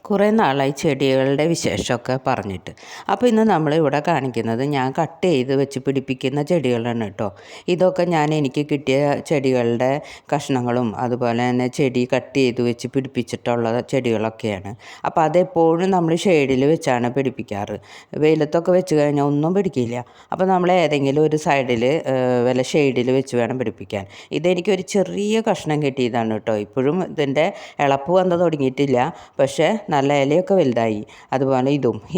കുറേ നാളായി ചെടികളുടെ വിശേഷമൊക്കെ പറഞ്ഞിട്ട്. അപ്പോൾ ഇന്ന് നമ്മളിവിടെ കാണിക്കുന്നത് ഞാൻ കട്ട് ചെയ്ത് വെച്ച് പിടിപ്പിക്കുന്ന ചെടികളാണ് കേട്ടോ. ഇതൊക്കെ എനിക്ക് കിട്ടിയ ചെടികളുടെ കഷ്ണങ്ങളും അതുപോലെ തന്നെ ചെടി കട്ട് ചെയ്ത് വെച്ച് പിടിപ്പിച്ചിട്ടുള്ള ചെടികളൊക്കെയാണ്. അപ്പോൾ അതെപ്പോഴും നമ്മൾ ഷെയ്ഡിൽ വെച്ചാണ് പിടിപ്പിക്കാറ്. വെയിലത്തൊക്കെ വെച്ച് കഴിഞ്ഞാൽ ഒന്നും പിടിക്കില്ല. അപ്പോൾ നമ്മൾ ഏതെങ്കിലും ഒരു സൈഡിൽ വല്ല ഷെയ്ഡിൽ വെച്ച് വേണം പിടിപ്പിക്കാൻ. ഇതെനിക്കൊരു ചെറിയ കഷ്ണം കിട്ടിയതാണ് കേട്ടോ. ഇപ്പോഴും ഇതിൻ്റെ ഇളപ്പ് വന്ന് തുടങ്ങിയിട്ടില്ല, പക്ഷേ നല്ല ഇലയൊക്കെ വലുതായി. അതുപോലെ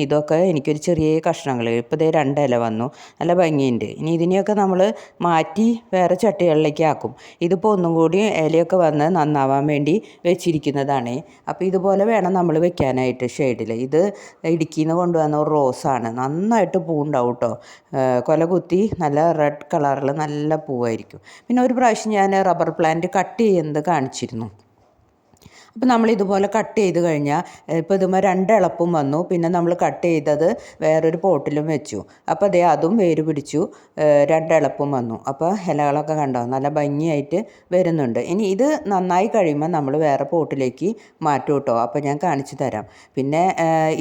ഇതൊക്കെ എനിക്കൊരു ചെറിയ കഷ്ണങ്ങൾ. ഇപ്പോൾ ഇതേ 2 ഇല വന്നു, നല്ല ഭംഗിയുണ്ട്. ഇനി ഇതിനെയൊക്കെ നമ്മൾ മാറ്റി വേറെ ചട്ടികളിലേക്ക് ആക്കും. ഇതിപ്പോൾ ഒന്നും കൂടി ഇലയൊക്കെ വന്ന് നന്നാവാൻ വേണ്ടി വെച്ചിരിക്കുന്നതാണ്. അപ്പോൾ ഇതുപോലെ വേണം നമ്മൾ വെക്കാനായിട്ട് ഷെയ്ഡിൽ. ഇത് ഇടുക്കിയിൽ നിന്ന് കൊണ്ടുവന്ന ഒരു റോസാണ്. നന്നായിട്ട് പൂവുണ്ടാവും കേട്ടോ. കൊല കുത്തി നല്ല റെഡ് കളറിൽ നല്ല പൂവായിരിക്കും. പിന്നെ ഒരു പ്രാവശ്യം ഞാൻ റബ്ബർ പ്ലാന്റ് കട്ട് ചെയ്യുന്നത് കാണിച്ചിരുന്നു. അപ്പോൾ നമ്മളിതുപോലെ കട്ട് ചെയ്ത് കഴിഞ്ഞാൽ ഇപ്പോൾ ഇതുമ്പോൾ 2 ഇളപ്പും വന്നു. പിന്നെ നമ്മൾ കട്ട് ചെയ്തത് വേറൊരു പോട്ടിലും വെച്ചു. അപ്പോൾ അതും വേര് പിടിച്ചു, 2 ഇളപ്പും വന്നു. അപ്പോൾ ഇലകളൊക്കെ കണ്ടോ നല്ല ഭംഗിയായിട്ട് വരുന്നുണ്ട്. ഇനി ഇത് നന്നായി കഴിയുമ്പോൾ നമ്മൾ വേറെ പോട്ടിലേക്ക് മാറ്റും കേട്ടോ. അപ്പോൾ ഞാൻ കാണിച്ചു തരാം. പിന്നെ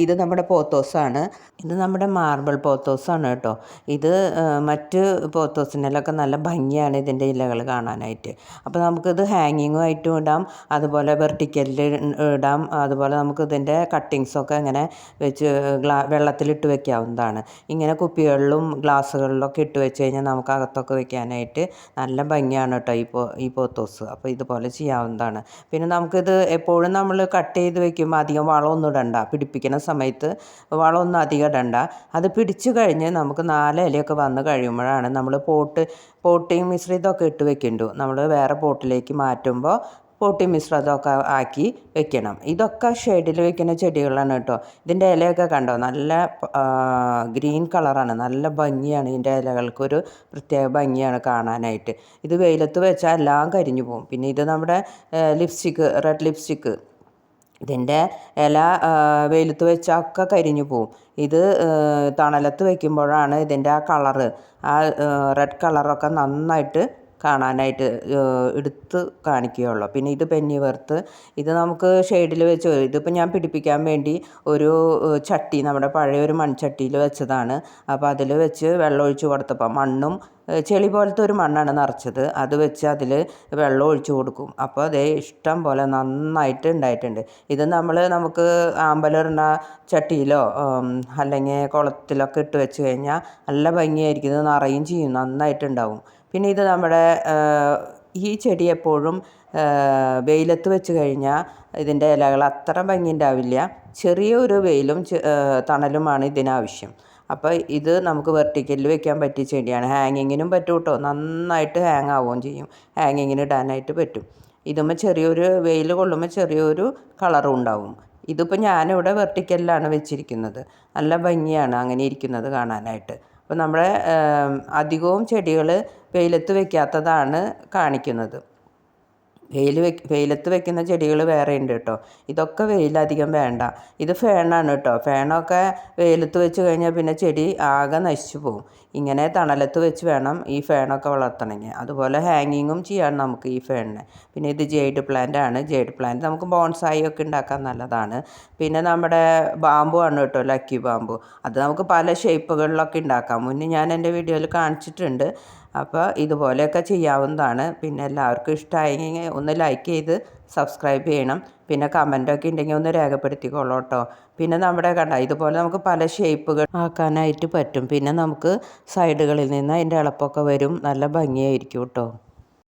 ഇത് നമ്മുടെ പോത്തോസാണ്. ഇത് നമ്മുടെ മാർബിൾ പോത്തോസാണ് കേട്ടോ. ഇത് മറ്റ് പോത്തോസിനൊക്കെ നല്ല ഭംഗിയാണ് ഇതിൻ്റെ ഇലകൾ കാണാനായിട്ട്. അപ്പോൾ നമുക്കിത് ഹാങ്ങിങ്ങുമായിട്ടും ഇടാം, അതുപോലെ വെർട്ടിക്കൽ ഇടാം. അതുപോലെ നമുക്ക് ഇതിൻ്റെ കട്ടിങ്സൊക്കെ ഇങ്ങനെ വെച്ച് വെള്ളത്തിലിട്ട് വെക്കാവുന്നതാണ്. ഇങ്ങനെ കുപ്പികളിലും ഗ്ലാസ്സുകളിലൊക്കെ ഇട്ട് വെച്ച് കഴിഞ്ഞാൽ നമുക്ക് അകത്തൊക്കെ വെക്കാനായിട്ട് നല്ല ഭംഗിയാണ് കേട്ടോ ഈ പോത്തോസ്. അപ്പോൾ ഇതുപോലെ ചെയ്യാവുന്നതാണ്. പിന്നെ നമുക്കിത് എപ്പോഴും നമ്മൾ കട്ട് ചെയ്ത് വെക്കുമ്പോൾ അധികം വളമൊന്നും ഇടണ്ട. പിടിപ്പിക്കുന്ന സമയത്ത് വളമൊന്നും അധികം ഇടണ്ട. അത് പിടിച്ചു കഴിഞ്ഞ് നമുക്ക് 4 ഇലയൊക്കെ വന്ന് കഴിയുമ്പോഴാണ് നമ്മൾ പോട്ടിങ് മിശ്രിതമൊക്കെ ഇട്ട് വെക്കേണ്ടു. നമ്മൾ വേറെ പോട്ടിലേക്ക് മാറ്റുമ്പോൾ പോട്ടി മിശ്രിതമൊക്കെ ആക്കി വെക്കണം. ഇതൊക്കെ ഷെയ്ഡിൽ വെക്കുന്ന ചെടികളാണ് കേട്ടോ. ഇതിൻ്റെ ഇലയൊക്കെ കണ്ടോ നല്ല ഗ്രീൻ കളറാണ്, നല്ല ഭംഗിയാണ്. ഇതിൻ്റെ ഇലകൾക്കൊരു പ്രത്യേക ഭംഗിയാണ് കാണാനായിട്ട്. ഇത് വെയിലത്ത് വെച്ചാൽ എല്ലാം കരിഞ്ഞു പോകും. പിന്നെ ഇത് നമ്മുടെ റെഡ് ലിപ്സ്റ്റിക്ക്, ഇതിൻ്റെ ഇല വെയിലത്ത് വെച്ചാൽ ഒക്കെ കരിഞ്ഞു പോവും. ഇത് തണലത്ത് വയ്ക്കുമ്പോഴാണ് ഇതിൻ്റെ ആ കളറ്, ആ റെഡ് കളറൊക്കെ നന്നായിട്ട് കാണാനായിട്ട് എടുത്ത് കാണിക്കുകയുള്ളൂ. പിന്നെ ഇത് പെന്നിവർത്ത്, ഇത് നമുക്ക് ഷെയ്ഡിൽ വെച്ച്, ഇതിപ്പോൾ ഞാൻ പിടിപ്പിക്കാൻ വേണ്ടി ഒരു ചട്ടി, നമ്മുടെ പഴയൊരു മൺചട്ടിയിൽ വെച്ചതാണ്. അപ്പോൾ അതിൽ വെച്ച് വെള്ളം ഒഴിച്ച് കൊടുത്തപ്പോൾ മണ്ണും ചെളി പോലത്തെ ഒരു മണ്ണാണ് നിറച്ചത്. അത് വെച്ച് അതിൽ വെള്ളം ഒഴിച്ച് കൊടുക്കും. അപ്പോൾ അതേ ഇഷ്ടം പോലെ നന്നായിട്ട് ഉണ്ടായിട്ടുണ്ട്. ഇത് നമുക്ക് ആമ്പലിടുന്ന ചട്ടിയിലോ അല്ലെങ്കിൽ കുളത്തിലൊക്കെ ഇട്ട് വെച്ച് കഴിഞ്ഞാൽ നല്ല ഭംഗിയായിരിക്കും. ഇത് നിറയും ചെയ്യും, നന്നായിട്ടുണ്ടാവും. പിന്നെ ഇത് നമ്മുടെ ഈ ചെടി എപ്പോഴും വെയിലത്ത് വെച്ച് കഴിഞ്ഞാൽ ഇതിൻ്റെ ഇലകൾ അത്ര ഭംഗി ഉണ്ടാവില്ല. ചെറിയൊരു വെയിലും തണലുമാണ് ഇതിനാവശ്യം. അപ്പോൾ ഇത് നമുക്ക് വെർട്ടിക്കലിൽ വെക്കാൻ പറ്റിയ ചെടിയാണ്. ഹാങ്ങിങ്ങിനും പറ്റും കേട്ടോ. നന്നായിട്ട് ഹാങ് ആവുകയും ചെയ്യും. ഹാങ്ങിങ്ങിന് ഇടാനായിട്ട് പറ്റും. ഇതുമ്പോൾ ചെറിയൊരു വെയിൽ കൊള്ളുമ്പോൾ ചെറിയൊരു കളറും ഉണ്ടാവും. ഇതിപ്പോൾ ഞാനിവിടെ വെർട്ടിക്കലിലാണ് വെച്ചിരിക്കുന്നത്. നല്ല ഭംഗിയാണ് അങ്ങനെ ഇരിക്കുന്നത് കാണാനായിട്ട്. അപ്പോൾ നമ്മുടെ അധികവും ചെടികൾ വെയിലത്ത് വെക്കാത്തതാണ് കാണിക്കുന്നത്. വെയിലത്ത് വെക്കുന്ന ചെടികൾ വേറെ ഉണ്ട് കേട്ടോ. ഇതൊക്കെ വെയിലധികം വേണ്ട. ഇത് ഫേണാണ് കേട്ടോ. ഫേണൊക്കെ വെയിലത്ത് വെച്ച് കഴിഞ്ഞാൽ പിന്നെ ചെടി ആകെ നശിച്ചു പോകും. ഇങ്ങനെ തണലത്ത് വെച്ച് വേണം ഈ ഫേണൊക്കെ വളർത്തണമെങ്കിൽ. അതുപോലെ ഹാങ്ങിങ്ങും ചെയ്യാൻ നമുക്ക് ഈ ഫേണിനെ. പിന്നെ ഇത് ജെയ്ഡ് പ്ലാന്റ് ആണ്. ജെയ്ഡ് പ്ലാന്റ് നമുക്ക് ബോൺസായി ഒക്കെ ഉണ്ടാക്കാൻ നല്ലതാണ്. പിന്നെ നമ്മുടെ ബാമ്പു ആണ് കേട്ടോ, ലക്കി ബാമ്പു. അത് നമുക്ക് പല ഷേപ്പുകളിലൊക്കെ ഉണ്ടാക്കാം. മുന്നേ ഞാൻ എൻ്റെ വീഡിയോയിൽ കാണിച്ചിട്ടുണ്ട്. അപ്പോൾ ഇതുപോലെയൊക്കെ ചെയ്യാവുന്നതാണ്. പിന്നെ എല്ലാവർക്കും ഇഷ്ടമായെങ്കിൽ ഒന്ന് ലൈക്ക് ചെയ്ത് സബ്സ്ക്രൈബ് ചെയ്യണം. പിന്നെ കമൻറ്റൊക്കെ ഉണ്ടെങ്കിൽ ഒന്ന് രേഖപ്പെടുത്തിക്കോളൂ കേട്ടോ. പിന്നെ നമ്മുടെ ഇതുപോലെ നമുക്ക് പല ഷേപ്പുകൾ ആക്കാനായിട്ട് പറ്റും. പിന്നെ നമുക്ക് സൈഡുകളിൽ നിന്ന് അതിൻ്റെ ഇളപ്പൊക്കെ വരും, നല്ല ഭംഗിയായിരിക്കും കേട്ടോ.